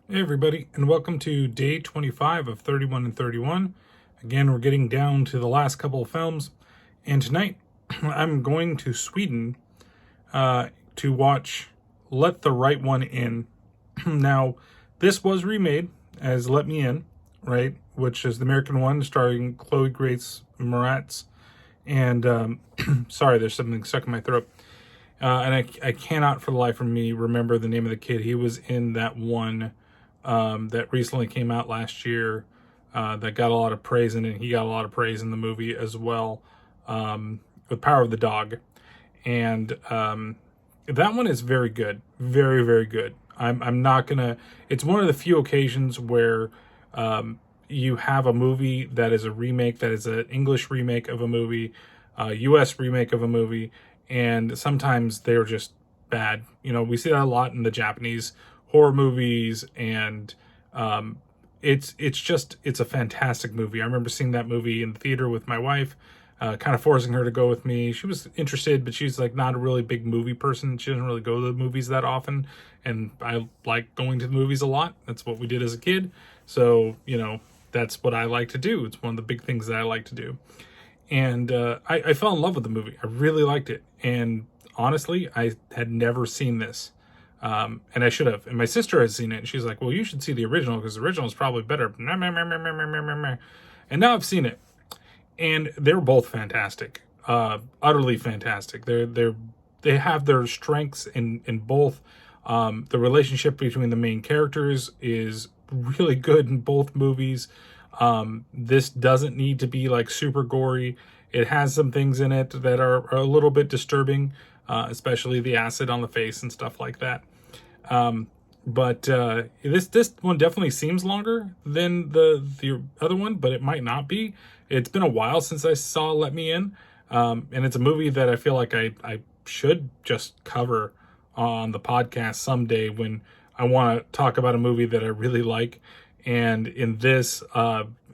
Hey everybody, and welcome to day 25 of 31 and 31. Again, we're getting down to the last couple of films, and tonight I'm going to Sweden to watch Let the Right One In. Now, this was remade as Let Me In, right? Which is the American one starring Chloe Grace Moretz. And sorry, there's something stuck in my throat. And I cannot for the life of me remember the name of the kid. He was in that one that recently came out last year that got a lot of praise in it. He got a lot of praise in the movie as well, The Power of the Dog. And that one is very good. Very, very good. I'm not going to... It's one of the few occasions where you have a movie that is a remake, that is an English remake of a movie, a U.S. remake of a movie, and sometimes they're just bad. You know, we see that a lot in the Japanese horror movies, and it's a fantastic movie. I remember seeing that movie in the theater with my wife, kind of forcing her to go with me. She was interested, but she's like not a really big movie person. She doesn't really go to the movies that often, and I like going to the movies a lot. That's what we did as a kid. So, you know, that's what I like to do. It's one of the big things that I like to do. And I fell in love with the movie. I really liked it. And honestly, I had never seen this. And I should have. And my sister has seen it. And she's like, well, you should see the original because the original is probably better. And now I've seen it. And they're both fantastic. Utterly fantastic. They have their strengths in both. The relationship between the main characters is really good in both movies. This doesn't need to be like super gory. It has some things in it that are a little bit disturbing, especially the acid on the face and stuff like that. But this one definitely seems longer than the other one, but it might not be. It's been a while since I saw Let Me In, and it's a movie that I feel like I should just cover on the podcast someday when I want to talk about a movie that I really like. And in this,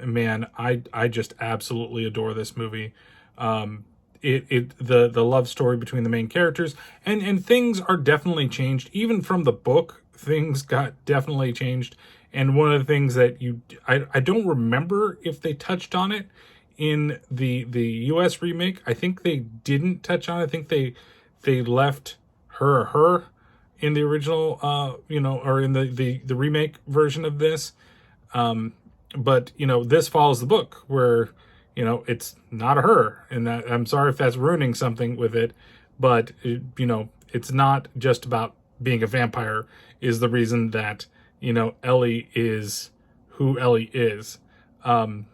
man, I just absolutely adore this movie. The love story between the main characters and things are definitely changed. Even from the book, things got definitely changed. And one of the things that I don't remember if they touched on it in the US remake. I think they didn't touch on it. I think they left her in the original, or in the remake version of this. But, you know, this follows the book where, you know, it's not a her. And that, I'm sorry if that's ruining something with it, but, it's not just about being a vampire is the reason that, Ellie is who Ellie is. And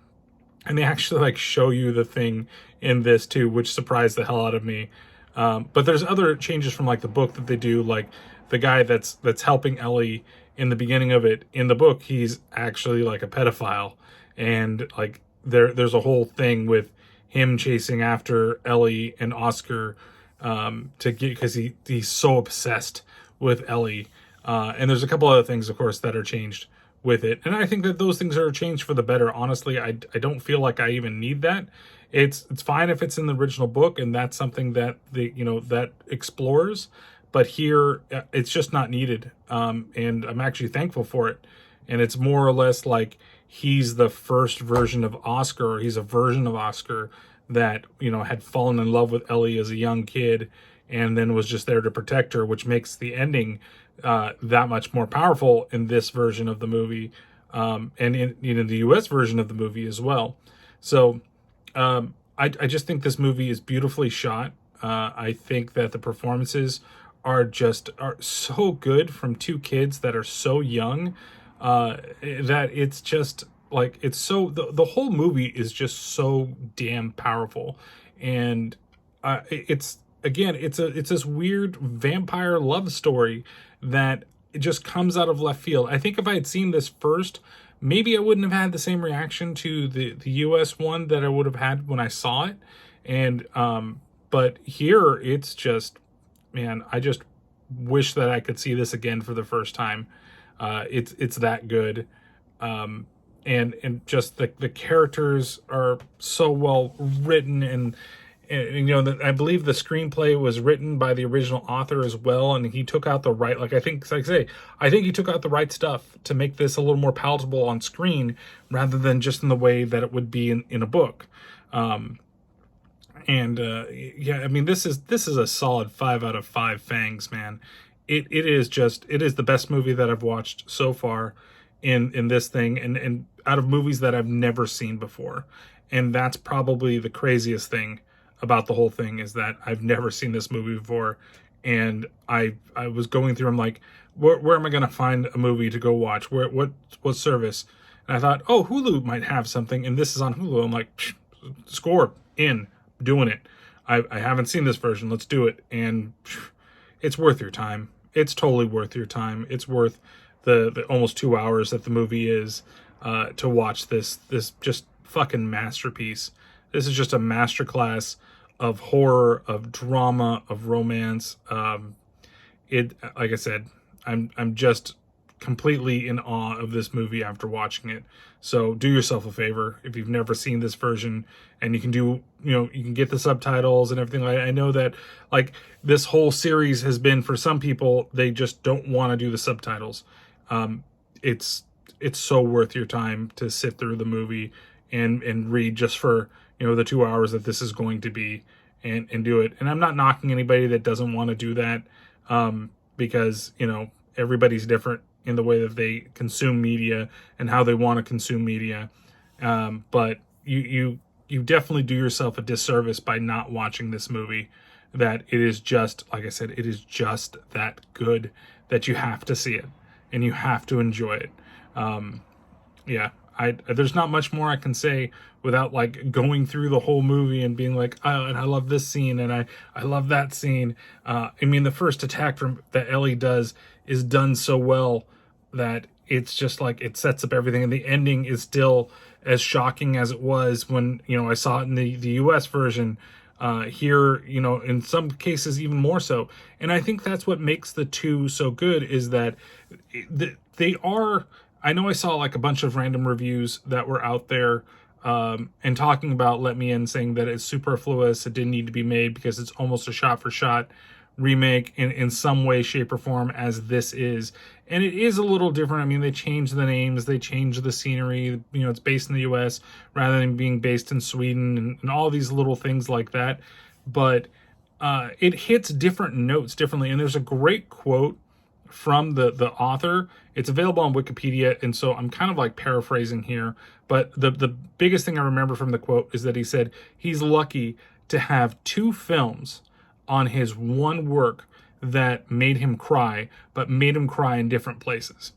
they actually like show you the thing in this too, which surprised the hell out of me. But there's other changes from like the book that they do, like the guy that's helping Ellie in the beginning of it. In the book, he's actually like a pedophile, and like there's a whole thing with him chasing after Ellie and Oscar to get, because he's so obsessed with Ellie. And there's a couple other things, of course, that are changed with it, and I think that those things are changed for the better. Honestly, I don't feel like I even need that. It's fine if it's in the original book, and that's something that that explores. But here, it's just not needed, and I'm actually thankful for it. And it's more or less like he's the first version of Oscar, or he's a version of Oscar that had fallen in love with Ellie as a young kid, and then was just there to protect her, which makes the ending that much more powerful in this version of the movie, and in the U.S. version of the movie as well. So I just think this movie is beautifully shot. I think that the performances are so good from two kids that are so young, that it's just like, it's so, the whole movie is just so damn powerful. And it's this weird vampire love story that it just comes out of left field. I think if I had seen this first, maybe I wouldn't have had the same reaction to the US one that I would have had when I saw it. And but here it's just, man, I just wish that I could see this again for the first time. It's that good. And just the characters are so well written, and, I believe the screenplay was written by the original author as well, and he took out the right, like I say, I think he took out the right stuff to make this a little more palatable on screen rather than just in the way that it would be in a book. Yeah, I mean, this is a solid 5 out of 5 fangs, man. It is the best movie that I've watched so far in this thing, and out of movies that I've never seen before. And that's probably the craziest thing about the whole thing, is that I've never seen this movie before. And I was going through, I'm like, where am I going to find a movie to go watch? What service? And I thought, oh, Hulu might have something, and this is on Hulu. I'm like, score, doing it. I haven't seen this version. Let's do it. And it's worth your time. It's totally worth your time. It's worth the almost 2 hours that the movie is to watch this just fucking masterpiece. This is just a masterclass of horror, of drama, of romance. Like I said, I'm just completely in awe of this movie after watching it. So do yourself a favor if you've never seen this version, and you can you can get the subtitles and everything. I know that, like, this whole series has been, for some people, they just don't want to do the subtitles. It's so worth your time to sit through the movie and read just for, the 2 hours that this is going to be, and do it. And I'm not knocking anybody that doesn't want to do that, because, everybody's different in the way that they consume media and how they want to consume media. But you definitely do yourself a disservice by not watching this movie. That it is just, like I said, it is just that good that you have to see it and you have to enjoy it. Yeah, there's not much more I can say without, like, going through the whole movie and being like, oh, and I love this scene and I love that scene. I mean, the first attack that Ellie does is done so well that it's just like, it sets up everything, and the ending is still as shocking as it was when, I saw it in the US version. Here, in some cases even more so. And I think that's what makes the two so good, is that they are, I know I saw like a bunch of random reviews that were out there and talking about Let Me In, saying that it's superfluous, it didn't need to be made because it's almost a shot-for-shot remake in some way, shape, or form, as this is. And it is a little different. I mean, they changed the names, they changed the scenery, it's based in the US rather than being based in Sweden, and all these little things like that. But it hits different notes differently. And there's a great quote from the author. It's available on Wikipedia, and so I'm kind of like paraphrasing here. But the biggest thing I remember from the quote is that he said he's lucky to have 2 films on his one work that made him cry, but made him cry in different places.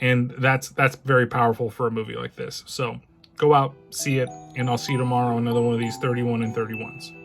And that's very powerful for a movie like this. So go out, see it, and I'll see you tomorrow on another one of these 31 and 31s.